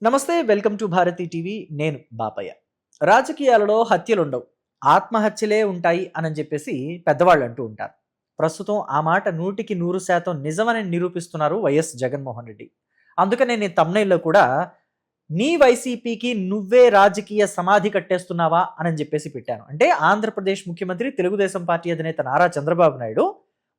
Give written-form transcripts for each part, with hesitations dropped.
నమస్తే, welcome to Bharati TV. నేను బాపయ్య. రాజకీయాలలో హత్యలుండవు, ఆత్మహత్యలే ఉంటాయి అని చెప్పేసి పెద్దవాళ్ళు అంటూ ఉంటారు. ప్రస్తుతం ఆ మాట 100% నిజమని నిరూపిస్తున్నారు వైఎస్ జగన్మోహన్ రెడ్డి. అందుకనే నేను తమ్నైల్లో కూడా నీ వైసీపీకి నువ్వే రాజకీయ సమాధి కట్టేస్తున్నావా అని చెప్పేసి పెట్టాను. అంటే ఆంధ్రప్రదేశ్ ముఖ్యమంత్రి, తెలుగుదేశం పార్టీ అధినేత నారా చంద్రబాబు నాయుడు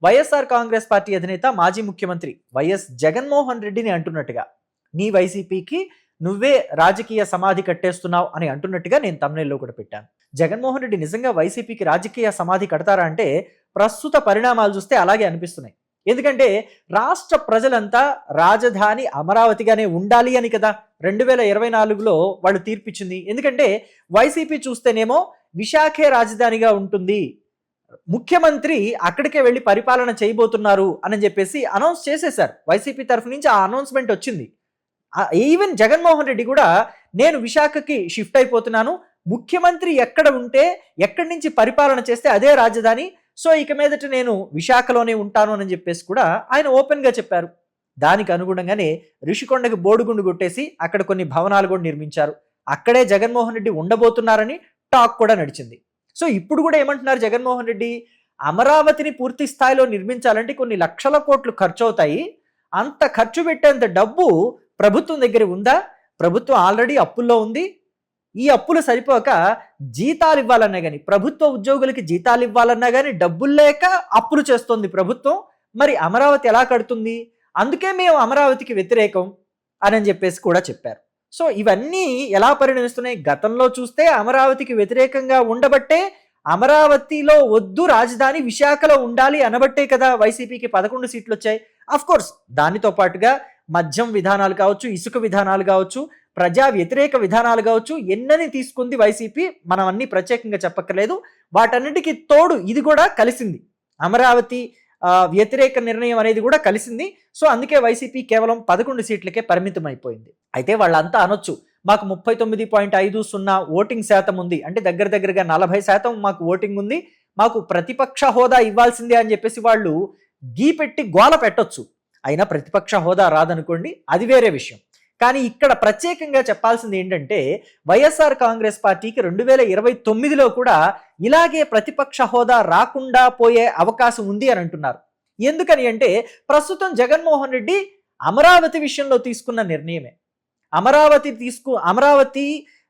వైఎస్ఆర్ కాంగ్రెస్ పార్టీ అధినేత, మాజీ ముఖ్యమంత్రి వైఎస్ జగన్మోహన్ రెడ్డిని అంటున్నట్టుగా నీ వైసీపీకి నువ్వే రాజకీయ సమాధి కట్టేస్తున్నావు అని అంటున్నట్టుగా నేను తమ్నైల్లో కూడా పెట్టాను. జగన్మోహన్ రెడ్డి నిజంగా వైసీపీకి రాజకీయ సమాధి కడతారా అంటే ప్రస్తుత పరిణామాలు చూస్తే అలాగే అనిపిస్తున్నాయి. ఎందుకంటే రాష్ట్ర ప్రజలంతా రాజధాని అమరావతిగానే ఉండాలి అని కదా 2024లో వాళ్ళు తీర్పిచ్చింది. ఎందుకంటే వైసీపీ చూస్తేనేమో విశాఖే రాజధానిగా ఉంటుంది, ముఖ్యమంత్రి అక్కడికే వెళ్ళి పరిపాలన చేయబోతున్నారు అని చెప్పేసి అనౌన్స్ చేసేశారు. వైసీపీ తరఫు నుంచి ఆ అనౌన్స్మెంట్ వచ్చింది. ఈవెన్ జగన్మోహన్ రెడ్డి కూడా నేను విశాఖకి షిఫ్ట్ అయిపోతున్నాను, ముఖ్యమంత్రి ఎక్కడ ఉంటే ఎక్కడి నుంచి పరిపాలన చేస్తే అదే రాజధాని, సో ఇక మీదట నేను విశాఖలోనే ఉంటాను అని చెప్పేసి కూడా ఆయన ఓపెన్గా చెప్పారు. దానికి అనుగుణంగానే ఋషికొండకి బోడుగుండు కొట్టేసి అక్కడ కొన్ని భవనాలు కూడా నిర్మించారు. అక్కడే జగన్మోహన్ రెడ్డి ఉండబోతున్నారని టాక్ కూడా నడిచింది. సో ఇప్పుడు కూడా ఏమంటున్నారు జగన్మోహన్ రెడ్డి, అమరావతిని పూర్తి స్థాయిలో నిర్మించాలంటే కొన్ని లక్షల కోట్లు ఖర్చు అవుతాయి, అంత ఖర్చు పెట్టేంత డబ్బు ప్రభుత్వం దగ్గర ఉందా? ప్రభుత్వం ఆల్రెడీ అప్పుల్లో ఉంది. ఈ అప్పులు సరిపోక జీతాలు ఇవ్వాలన్నా కానీ, ప్రభుత్వ ఉద్యోగులకి జీతాలు ఇవ్వాలన్నా కానీ డబ్బులు లేక అప్పులు చేస్తోంది ప్రభుత్వం. మరి అమరావతి ఎలా కడుతుంది? అందుకే మేము అమరావతికి వ్యతిరేకం అని చెప్పేసి కూడా చెప్పారు. సో ఇవన్నీ ఎలా పరిణమిస్తున్నాయి? గతంలో చూస్తే అమరావతికి వ్యతిరేకంగా ఉండబట్టే, అమరావతిలో వద్దు రాజధాని విశాఖలో ఉండాలి అనబట్టే కదా వైసీపీకి 11 సీట్లు వచ్చాయి. అఫ్కోర్స్ దానితో పాటుగా మద్యం విధానాలు కావచ్చు, ఇసుక విధానాలు కావచ్చు, ప్రజా వ్యతిరేక విధానాలు కావచ్చు, ఎన్నని తీసుకుంది వైసీపీ, మనం అన్ని ప్రత్యేకంగా చెప్పక్కర్లేదు. వాటన్నిటికీ తోడు ఇది కూడా కలిసింది, అమరావతి వ్యతిరేక నిర్ణయం అనేది కూడా కలిసింది. సో అందుకే వైసీపీ కేవలం 11 సీట్లకే పరిమితం అయిపోయింది. అయితే వాళ్ళంతా అనొచ్చు, మాకు 39.50 ఓటింగ్ శాతం ఉంది, అంటే దగ్గరగా 40% మాకు ఓటింగ్ ఉంది, మాకు ప్రతిపక్ష హోదా ఇవ్వాల్సిందే అని చెప్పేసి వాళ్ళు గీపెట్టి గోల పెట్టొచ్చు. అయినా ప్రతిపక్ష హోదా రాదనుకోండి, అది వేరే విషయం. కానీ ఇక్కడ ప్రత్యేకంగా చెప్పాల్సింది ఏంటంటే, వైఎస్ఆర్ కాంగ్రెస్ పార్టీకి 2029లో కూడా ఇలాగే ప్రతిపక్ష హోదా రాకుండా పోయే అవకాశం ఉంది అని అంటున్నారు. ఎందుకని అంటే ప్రస్తుతం జగన్మోహన్ రెడ్డి అమరావతి విషయంలో తీసుకున్న నిర్ణయమే, అమరావతి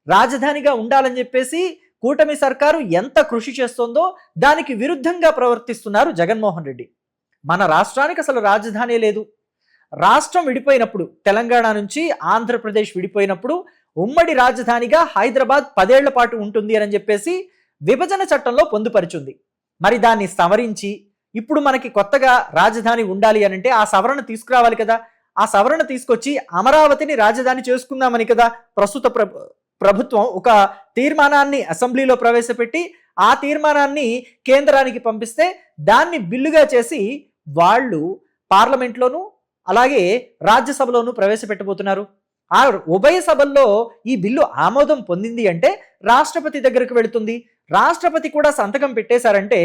రాజధానిగా ఉండాలని చెప్పేసి కూటమి సర్కారు ఎంత కృషి చేస్తోందో దానికి విరుద్ధంగా ప్రవర్తిస్తున్నారు జగన్మోహన్ రెడ్డి. మన రాష్ట్రానికి అసలు రాజధాని లేదు. రాష్ట్రం విడిపోయినప్పుడు, తెలంగాణ నుంచి ఆంధ్రప్రదేశ్ విడిపోయినప్పుడు ఉమ్మడి రాజధానిగా హైదరాబాద్ 10 ఏళ్ల పాటు ఉంటుంది అని చెప్పేసి విభజన చట్టంలో పొందుపరిచింది. మరి దాన్ని సవరించి ఇప్పుడు మనకి కొత్తగా రాజధాని ఉండాలి అని అంటే ఆ సవరణ తీసుకురావాలి కదా. ఆ సవరణ తీసుకొచ్చి అమరావతిని రాజధాని చేసుకుందామని కదా ప్రస్తుత ప్రభుత్వం ఒక తీర్మానాన్ని అసెంబ్లీలో ప్రవేశపెట్టి ఆ తీర్మానాన్ని కేంద్రానికి పంపిస్తే దాన్ని బిల్లుగా చేసి వాళ్ళు పార్లమెంట్లోనూ అలాగే రాజ్యసభలోనూ ప్రవేశపెట్టబోతున్నారు. ఆ ఉభయ సభల్లో ఈ బిల్లు ఆమోదం పొందింది అంటే రాష్ట్రపతి దగ్గరకు వెళుతుంది. రాష్ట్రపతి కూడా సంతకం పెట్టేశారంటే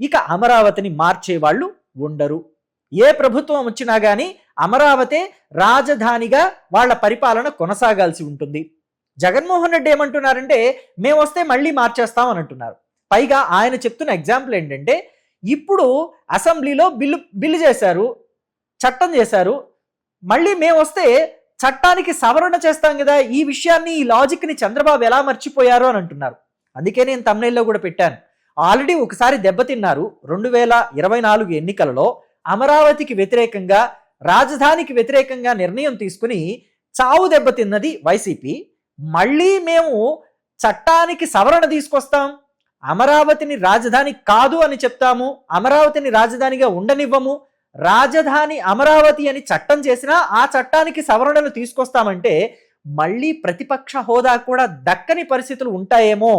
ఇక అమరావతిని మార్చే వాళ్ళు ఉండరు. ఏ ప్రభుత్వం వచ్చినా కానీ అమరావతి రాజధానిగా వాళ్ళ పరిపాలన కొనసాగాల్సి ఉంటుంది. జగన్మోహన్ రెడ్డి ఏమంటున్నారంటే మేము వస్తే మళ్ళీ మార్చేస్తాం అని అంటున్నారు. పైగా ఆయన చెప్తున్న ఎగ్జాంపుల్ ఏంటంటే, ఇప్పుడు అసెంబ్లీలో బిల్లు చేశారు, చట్టం చేశారు, మళ్ళీ మేము వస్తే చట్టానికి సవరణ చేస్తాం కదా. ఈ విషయాన్ని, ఈ లాజిక్ని చంద్రబాబు ఎలా మర్చిపోయారు అని అంటున్నారు. అందుకే నేను తమ్నైల్లో కూడా పెట్టాను, ఆల్రెడీ ఒకసారి దెబ్బతిన్నారు 2024 ఎన్నికలలో. అమరావతికి వ్యతిరేకంగా, రాజధానికి వ్యతిరేకంగా నిర్ణయం తీసుకుని చావు దెబ్బతిన్నది వైసీపీ. మళ్ళీ మేము చట్టానికి సవరణ తీసుకొస్తాం, అమరావతిని రాజధాని కాదు అని చెప్తాము, అమరావతిని రాజధానిగా ఉండనివ్వము, రాజధాని అమరావతి అని చట్టం చేసినా ఆ చట్టానికి సవరణలు తీసుకొస్తామంటే మళ్ళీ ప్రతిపక్ష హోదా కూడా దక్కని పరిస్థితులు ఉంటాయేమో.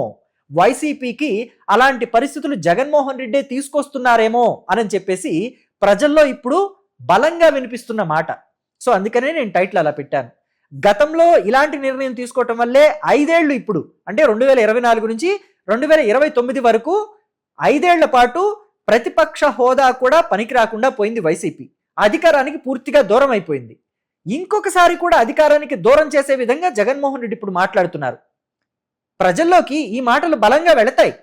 వైసీపీకి అలాంటి పరిస్థితులు జగన్మోహన్ రెడ్డి తీసుకొస్తున్నారేమో అని చెప్పేసి ప్రజల్లో ఇప్పుడు బలంగా వినిపిస్తున్న మాట. సో అందుకనే నేను టైటిల్ అలా పెట్టాను. గతంలో ఇలాంటి నిర్ణయం తీసుకోవటం వల్లే 5 ఏళ్ళు, ఇప్పుడు అంటే 2024 నుంచి 2029 వరకు 5 ఏళ్ల పాటు ప్రతిపక్ష హోదా కూడా పనికి రాకుండా పోయింది వైసీపీ. అధికారానికి పూర్తిగా దూరం అయిపోయింది. ఇంకొకసారి కూడా అధికారానికి దూరం చేసే విధంగా జగన్మోహన్ రెడ్డి ఇప్పుడు మాట్లాడుతున్నారు. ప్రజల్లోకి ఈ మాటలు బలంగా వెళతాయి.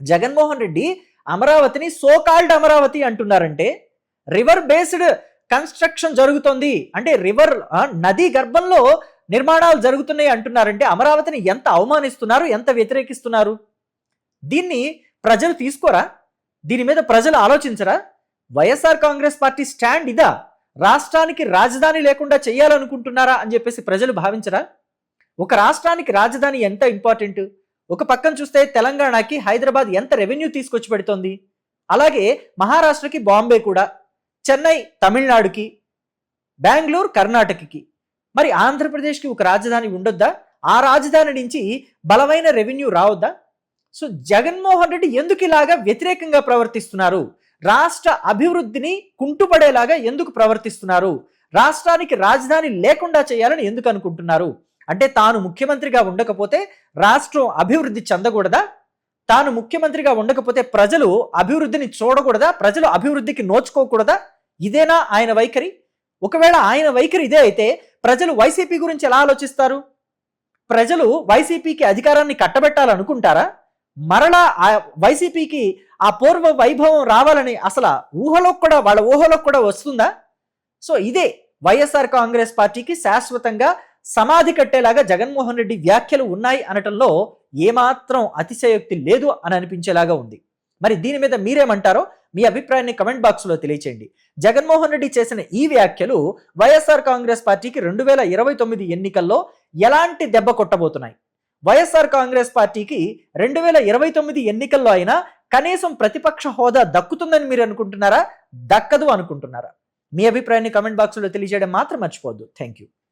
జగన్మోహన్ రెడ్డి అమరావతిని సోకాల్డ్ అమరావతి అంటున్నారంటే, రివర్ బేస్డ్ కన్స్ట్రక్షన్ జరుగుతుంది అంటే నదీ గర్భంలో నిర్మాణాలు జరుగుతున్నాయి అంటున్నారంటే అమరావతిని ఎంత అవమానిస్తున్నారు, ఎంత వ్యతిరేకిస్తున్నారు. దీన్ని ప్రజలు తీసుకోరా? దీని మీద ప్రజలు ఆలోచించరా? వైఎస్ఆర్ కాంగ్రెస్ పార్టీ స్టాండ్ ఇదా? రాష్ట్రానికి రాజధాని లేకుండా చేయాలనుకుంటున్నారా అని చెప్పేసి ప్రజలు భావించరా? ఒక రాష్ట్రానికి రాజధాని ఎంత ఇంపార్టెంట్. ఒక పక్కన చూస్తే తెలంగాణకి హైదరాబాద్ ఎంత రెవెన్యూ తీసుకొచ్చి పెడుతోంది. అలాగే మహారాష్ట్రకి బాంబే కూడా, చెన్నై తమిళనాడుకి, బెంగళూరు కర్ణాటకకి. మరి ఆంధ్రప్రదేశ్కి ఒక రాజధాని ఉండొద్దా? ఆ రాజధాని నుంచి బలమైన రెవెన్యూ రావద్దా? సో జగన్మోహన్ రెడ్డి ఎందుకు ఇలాగా వ్యతిరేకంగా ప్రవర్తిస్తున్నారు? రాష్ట్ర అభివృద్ధిని కుంటుపడేలాగా ఎందుకు ప్రవర్తిస్తున్నారు? రాష్ట్రానికి రాజధాని లేకుండా చేయాలని ఎందుకు అనుకుంటున్నారు? అంటే తాను ముఖ్యమంత్రిగా ఉండకపోతే రాష్ట్రం అభివృద్ధి చెందకూడదా? తాను ముఖ్యమంత్రిగా ఉండకపోతే ప్రజలు అభివృద్ధిని చూడకూడదా? ప్రజలు అభివృద్ధికి నోచుకోకూడదా? ఇదేనా ఆయన వైఖరి? ఒకవేళ ఆయన వైఖరి ఇదే అయితే ప్రజలు వైసీపీ గురించి ఎలా ఆలోచిస్తారు? ప్రజలు వైసీపీకి అధికారాన్ని కట్టబెట్టాలనుకుంటారా? మరలా ఆ వైసీపీకి ఆ పూర్వ వైభవం రావాలని అసలు వాళ్ళ ఊహలోకి కూడా వస్తుందా? సో ఇదే వైఎస్ఆర్ కాంగ్రెస్ పార్టీకి శాశ్వతంగా సమాధి కట్టేలాగా జగన్మోహన్ రెడ్డి వ్యాఖ్యలు ఉన్నాయి అనటంలో ఏమాత్రం అతిశయోక్తి లేదు అని అనిపించేలాగా ఉంది. మరి దీని మీద మీరేమంటారో మీ అభిప్రాయాన్ని కమెంట్ బాక్స్లో తెలియచేయండి. జగన్మోహన్ రెడ్డి చేసిన ఈ వ్యాఖ్యలు వైఎస్ఆర్ కాంగ్రెస్ పార్టీకి 2029 ఎన్నికల్లో ఎలాంటి దెబ్బ కొట్టబోతున్నాయి? వైఎస్ఆర్ కాంగ్రెస్ పార్టీకి 2029 ఎన్నికల్లో అయినా కనీసం ప్రతిపక్ష హోదా దక్కుతుందని మీరు అనుకుంటున్నారా? దక్కదు అనుకుంటున్నారా? మీ అభిప్రాయాన్ని కమెంట్ బాక్స్లో తెలియజేయడం మాత్రం మర్చిపోవద్దు. Thank you.